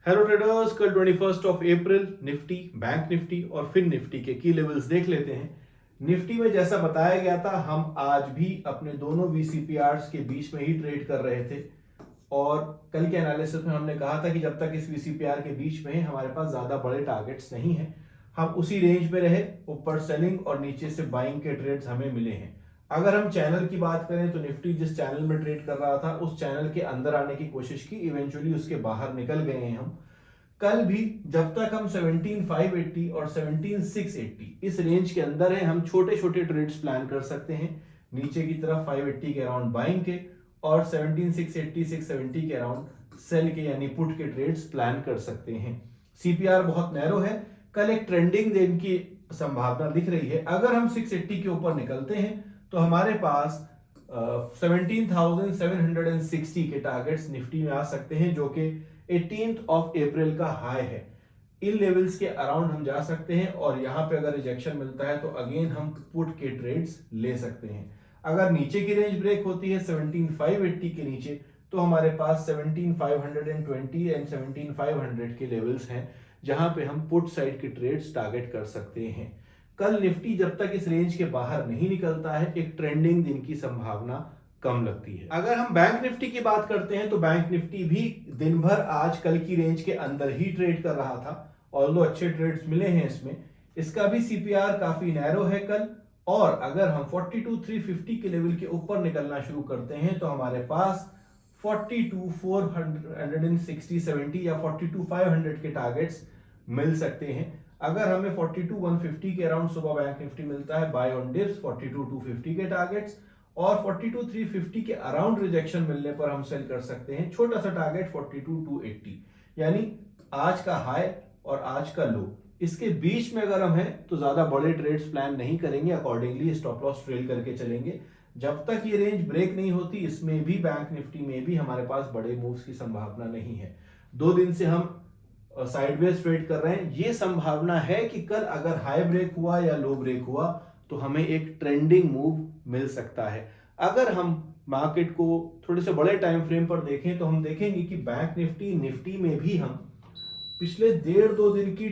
Hello traders, कल 21 of April Nifty, bank Nifty और fin Nifty के की लेवल्स देख लेते हैं। निफ्टी में जैसा बताया गया था, हम आज भी अपने दोनों वीसीपीआरस के बीच में ही ट्रेड कर रहे थे और कल के एनालिसिस में हमने कहा था कि जब तक इस वीसीपीआर के बीच में है हमारे पास ज्यादा बड़े टारगेट्स नहीं है, हम उसी रेंज में रहे। ऊपर सेलिंग और नीचे से बाइंग के ट्रेड्स हमें मिले हैं। अगर हम चैनल की बात करें तो निफ्टी जिस चैनल में ट्रेड कर रहा था उस चैनल के अंदर आने की कोशिश की, इवेंचुअली उसके बाहर निकल गए हैं हम। कल भी जब तक हम 17,580 और 17,680 इस रेंज के अंदर है, हम छोटे छोटे ट्रेड्स प्लान कर सकते हैं। नीचे की तरफ 580 के अराउंड बाइंग के और 17,680 670 के अराउंड सेल के यानी पुट के ट्रेड्स प्लान कर सकते हैं। सीपीआर बहुत नैरो है। कल एक ट्रेंडिंग दिन की संभावना दिख रही है। अगर हम 680 के ऊपर निकलते हैं तो हमारे पास 17,760 के टारगेट्स निफ्टी में आ सकते हैं, जो कि 18th ऑफ अप्रैल का हाई है। इन लेवल्स के अराउंड हम जा सकते हैं और यहां पे अगर रिजेक्शन मिलता है तो अगेन हम पुट के ट्रेड्स ले सकते हैं। अगर नीचे की रेंज ब्रेक होती है 17,580 के नीचे तो हमारे पास 17,520 एंड 17,500 के लेवल्स हैं, जहां पे हम पुट साइड के ट्रेड्स टारगेट कर सकते हैं। कल निफ्टी जब तक इस रेंज के बाहर नहीं निकलता है, एक ट्रेंडिंग दिन की संभावना कम लगती है। अगर हम बैंक निफ्टी की बात करते हैं तो बैंक निफ्टी भी दिन भर आज कल की रेंज के अंदर ही ट्रेड कर रहा था, ऑल्दो अच्छे ट्रेड्स मिले हैं इसमें। इसका भी सीपीआर काफी नैरो है कल। और अगर हम 42,350 के लेवल के ऊपर निकलना शुरू करते हैं तो हमारे पास 42,460 70 या 42,500 के टारगेट्स मिल सकते हैं। अगर हमें 42,150 के अराउंड सुबह बैंक निफ्टी मिलता है बाय ऑन डिप्स 42,250 के टारगेट्स, और 42,350 के अराउंड रिजेक्शन मिलने पर हम सेल कर सकते हैं छोटा सा टारगेट 42,280, यानी आज का हाई और आज का लो, इसके बीच में अगर हम हैं तो ज्यादा बड़े ट्रेड्स प्लान नहीं करेंगे। अकॉर्डिंगली स्टॉप लॉस ट्रेल करके चलेंगे। जब तक ये रेंज ब्रेक नहीं होती, इसमें भी बैंक निफ्टी में भी हमारे पास बड़े मूव्स की संभावना नहीं है। 2 दिन से हम साइडवेज ट्रेड कर रहे हैं। ये संभावना है कि कल अगर हाई ब्रेक हुआ या लो ब्रेक हुआ तो हमें एक ट्रेंडिंग मूव मिल सकता है। अगर हम मार्केट को थोड़े से बड़े टाइम फ्रेम पर देखें तो हम देखेंगे कि बैंक निफ्टी निफ्टी में भी हम पिछले 1.5-2 दिन की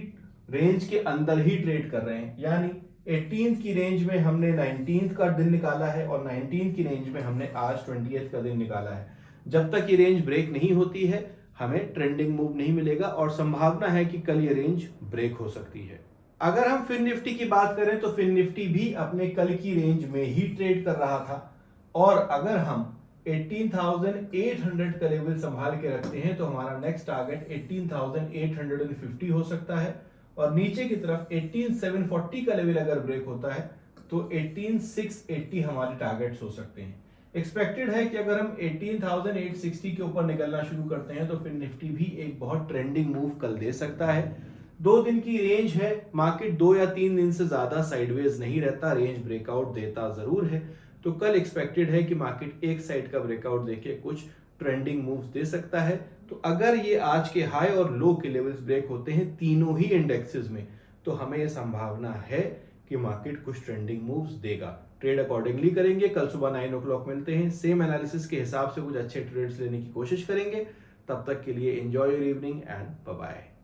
रेंज के अंदर ही ट्रेड कर रहे हैं। यानी 18th की रेंज में हमने 19th का दिन निकाला है और 19th की रेंज में हमने आज 20th का दिन निकाला है। जब तक ये रेंज ब्रेक नहीं होती है हमें ट्रेंडिंग मूव नहीं मिलेगा और संभावना है कि कल ये रेंज ब्रेक हो सकती है। अगर हम फिन निफ्टी की बात करें तो फिन निफ्टी भी अपने कल की रेंज में ही ट्रेड कर रहा था और अगर हम 18,800 का लेवल संभाल के रखते हैं तो हमारा नेक्स्ट टारगेट 18,850 हो सकता है और नीचे की तरफ 18,740 का लेवल अगर ब्रेक होता है तो 18,680 हमारे टारगेट्स हो सकते हैं। एक्सपेक्टेड है कि अगर हम 18,860 के ऊपर निकलना शुरू करते हैं तो फिर निफ्टी भी एक बहुत ट्रेंडिंग मूव कल दे सकता है। 2 दिन की रेंज है, मार्केट 2 या 3 दिन से ज्यादा साइडवेज नहीं रहता, रेंज ब्रेकआउट देता जरूर है। तो कल एक्सपेक्टेड है कि मार्केट एक साइड का ब्रेकआउट देके कुछ ट्रेंडिंग मूव्स दे सकता है। तो अगर ये आज के हाई और लो के लेवल्स ब्रेक होते हैं तीनों ही इंडेक्सेस में तो हमें यह संभावना है कि मार्केट कुछ ट्रेंडिंग मूव्स देगा। ट्रेड अकॉर्डिंगली करेंगे। कल सुबह 9 o'clock मिलते हैं, सेम एनालिसिस के हिसाब से कुछ अच्छे ट्रेड्स लेने की कोशिश करेंगे। तब तक के लिए enjoy your evening and bye bye.